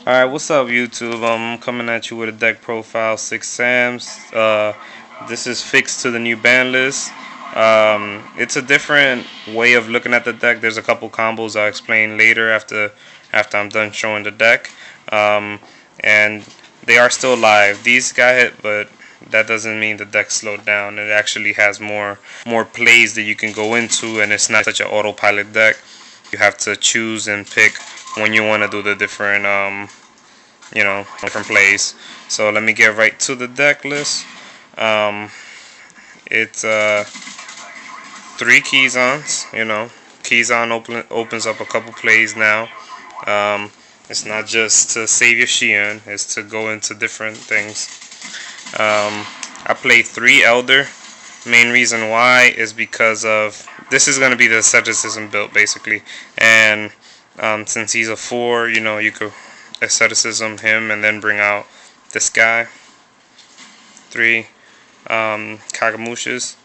Alright, what's up YouTube? I'm coming at you with a deck profile, 6 Sams. This is fixed to the new ban list. It's a different way of looking at the deck. There's a couple combos I'll explain later after I'm done showing the deck. Um, and they are still live. These got hit, but that doesn't mean the deck slowed down. It actually has more plays that you can go into, and it's not such an autopilot deck. You have to choose and pick when you want to do the different different plays. So let me get right to the deck list. Um, it's three keys-ons. Keys-on opens up a couple plays now. It's not just to save your Shion, it's to go into different things. I play 3 Elder. Main reason why is because of this is going to be the asceticism build basically, and since he's a 4, you could asceticism him and then bring out this guy, 3 Kagamushas,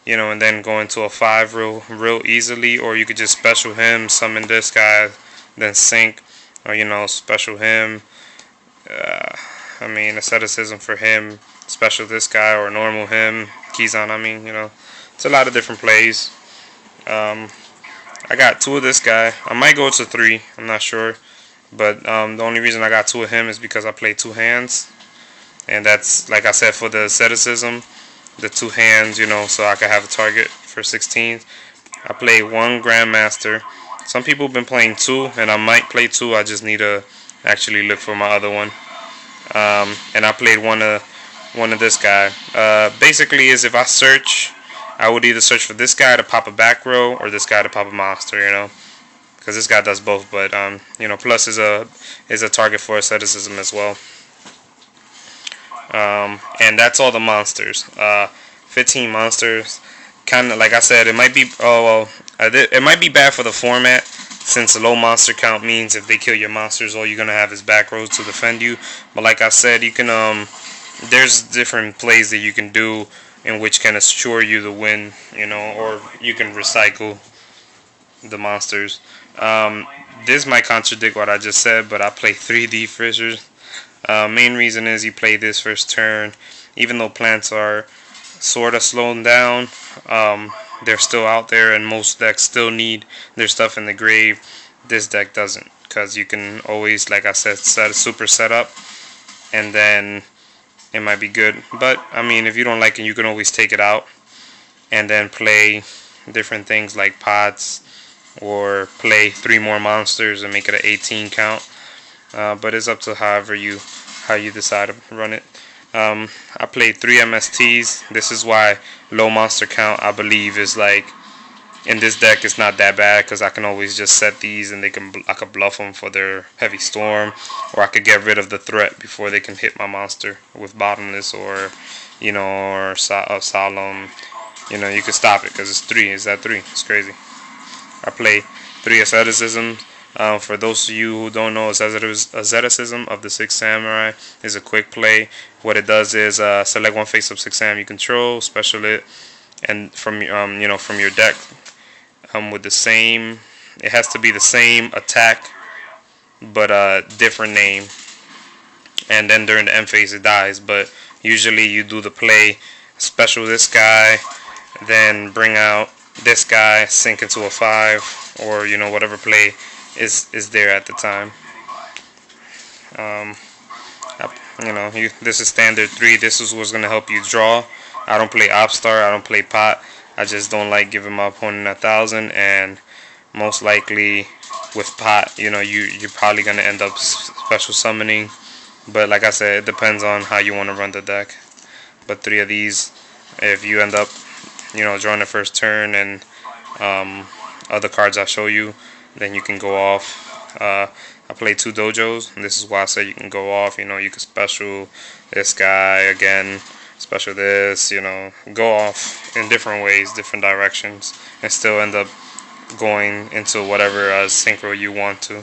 and then go into a 5 real easily, or you could just special him, summon this guy, then sync, or special him. Asceticism for him, special this guy, or normal him, keys on. It's a lot of different plays. I got 2 of this guy. I might go to 3. I'm not sure. But the only reason I got 2 of him is because I played 2 hands. And that's, like I said, for the asceticism, the 2 hands, so I could have a target for 16. I played 1 Grandmaster. Some people have been playing 2, and I might play 2. I just need to actually look for my other one. And I played one of this guy. Basically, is if I search, I would either search for this guy to pop a back row or this guy to pop a monster, because this guy does both. But plus is a target for asceticism as well. And that's all the monsters. 15 monsters. Kind of like I said, it might be it might be bad for the format, since a low monster count means if they kill your monsters, all you're gonna have is back rows to defend you. But like I said, you can there's different plays that you can do in which can assure you the win, or you can recycle the monsters. This might contradict what I just said, but I play 3D fissures. Main reason is you play this first turn, even though plants are sort of slowing down. They're still out there, and most decks still need their stuff in the grave. This deck doesn't, because you can always, like I said, set a super setup, and then it might be good. But if you don't like it, you can always take it out and then play different things like pots, or play 3 more monsters and make it an 18 count. But it's up to how you decide to run it. I played 3 MSTs. This is why low monster count, I believe, is like in this deck it's not that bad, because I can always just set these and I could bluff them for their heavy storm, or I could get rid of the threat before they can hit my monster with bottomless or solemn. You could stop it because it's 3. Is that 3? It's crazy. I play 3 asceticisms. For those of you who don't know, asceticism of the 6 Samurai is a quick play. What it does is select one face-up 6 Sam you control, special it, and from your deck, with the same. It has to be the same attack, but a different name. And then during the end phase it dies. But usually you do the play, special this guy, then bring out this guy, sink into a 5, or whatever play is there at the time. This is standard 3. This is what's gonna help you draw. I don't play Opstar. I don't play Pot. I just don't like giving my opponent 1,000, and most likely with Pot, you're probably gonna end up special summoning. But like I said, it depends on how you want to run the deck. But 3 of these, if you end up, drawing the first turn and other cards I show you, then you can go off. I play 2 dojos, and this is why I say you can go off. You can special this guy again, special this, go off in different ways, different directions, and still end up going into whatever synchro you want to.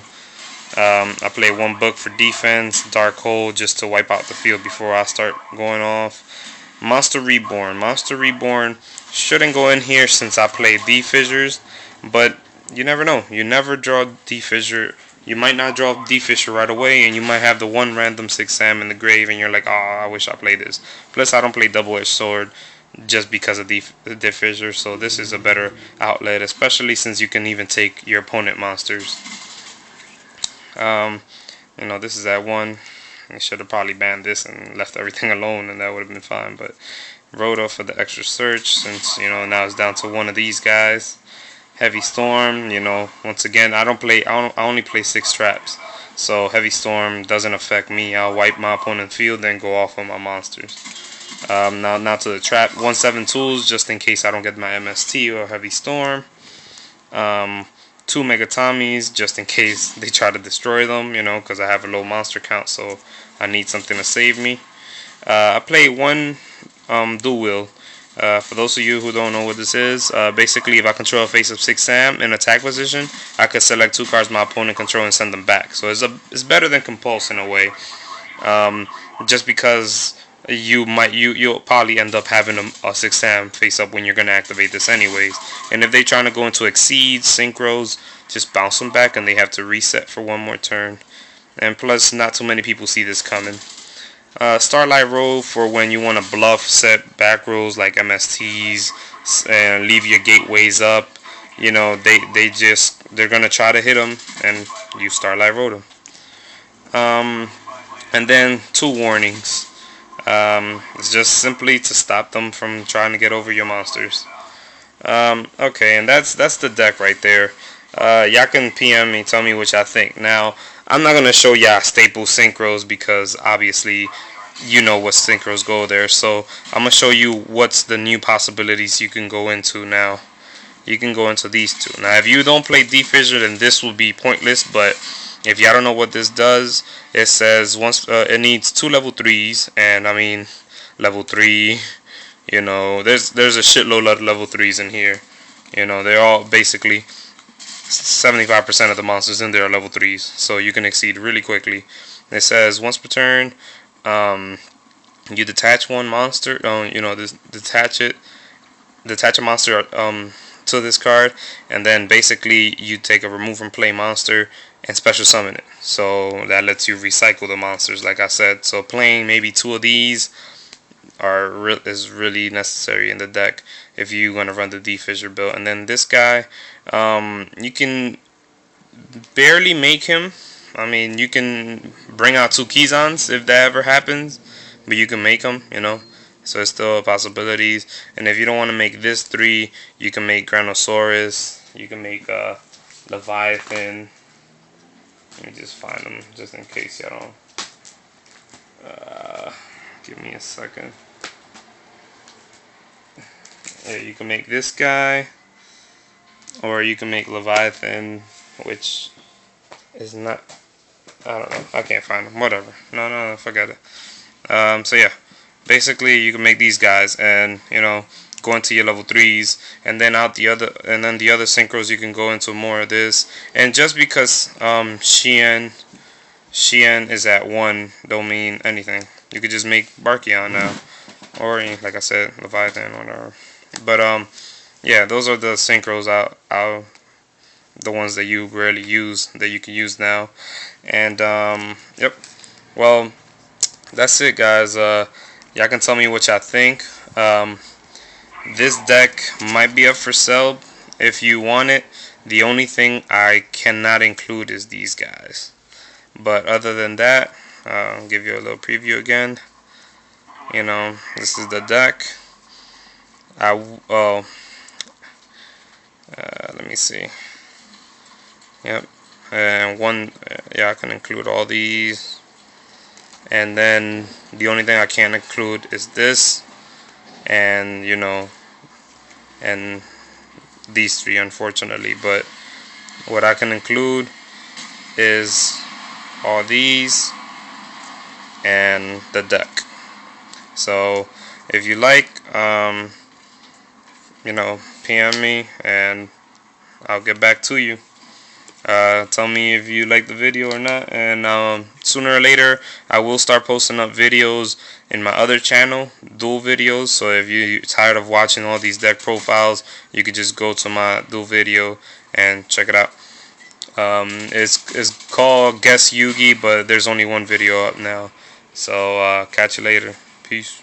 I play 1 book for defense, Dark Hole, just to wipe out the field before I start going off. Monster Reborn. Monster Reborn shouldn't go in here since I play D Fissures, but you never know. You never draw D Fissure you might not draw D-Fisher right away, and you might have the one random 6 Sam in the grave, and you're like, oh, I wish I played this. Plus, I don't play double-edged sword just because of D-Fisher, so this is a better outlet, especially since you can even take your opponent monsters. You know, this is at 1. I should have probably banned this and left everything alone, and that would have been fine, but Rhoda for the extra search, since, you know, now it's down to one of these guys. Heavy Storm, you know, once again, I only play 6 traps, so Heavy Storm doesn't affect me. I'll wipe my opponent's field, then go off on my monsters. Now to the trap, 1/7 tools, just in case I don't get my MST or Heavy Storm. 2 Mega Tommies, just in case they try to destroy them, you know, because I have a low monster count, so I need something to save me. I play 1 dual wheel. For those of you who don't know what this is, basically if I control a face of 6 Sam in attack position, I could select 2 cards my opponent control and send them back. So it's better than Compulse in a way, just because you'll probably end up having a 6 Sam face up when you're gonna activate this anyways. And if they're trying to go into Exceed, Synchros, just bounce them back and they have to reset for 1 more turn. And plus, not too many people see this coming. Starlight Roll for when you want to bluff set back rolls like MSTs and leave your gateways up. You know, they're gonna try to hit them, and you Starlight Roll them. And then 2 warnings. It's just simply to stop them from trying to get over your monsters. Okay, and that's the deck right there. Y'all can PM me, tell me what y'all think. Now, I'm not going to show y'all staple synchros because obviously you know what synchros go there. So I'm going to show you what's the new possibilities you can go into now. You can go into these 2. Now, if you don't play D-Fissure, then this will be pointless. But if y'all don't know what this does, it says once it needs 2 level 3s. And I mean, level 3, you know, there's a shitload of level 3s in here. You know, they're all basically 75% of the monsters in there are level 3s, so you can exceed really quickly. It says once per turn, you detach 1 monster. You know, detach a monster to this card, and then basically you take a remove from play monster and special summon it. So that lets you recycle the monsters, like I said. So playing maybe 2 of these is really necessary in the deck if you're going to run the D-Fissure build. And then this guy, you can barely make him. I mean, you can bring out 2 Kizans if that ever happens, but you can make them, you know. So it's still possibilities. And if you don't want to make this 3, you can make Granosaurus. You can make Leviathan. Let me just find them, just in case y'all don't. Give me a second. Yeah, you can make this guy, or you can make Leviathan, which is not. I don't know. I can't find them. Whatever. No, forget it. So yeah, basically you can make these guys, and you know, go into your level 3s, and then the other synchros you can go into more of this. And just because Xian is at 1 don't mean anything. You could just make Barkion now, or like I said, Leviathan or whatever. But yeah, those are the synchros the ones that you rarely use that you can use now. And yep. Well, that's it, guys. Y'all can tell me what y'all think. This deck might be up for sale if you want it. The only thing I cannot include is these guys. But other than that, I'll give you a little preview again. You know, this is the deck. Let me see. Yep. And yeah, I can include all these. And then the only thing I can't include is this. And, you know, and these 3, unfortunately. But what I can include is all these and the deck. So if you like, you know, PM me and I'll get back to you. Tell me if you like the video or not, and sooner or later I will start posting up videos in my other channel, duel videos. So if you're tired of watching all these deck profiles, you could just go to my duel video and check it out. It's called Guess Yugi, but there's only one video up now. So catch you later. Peace.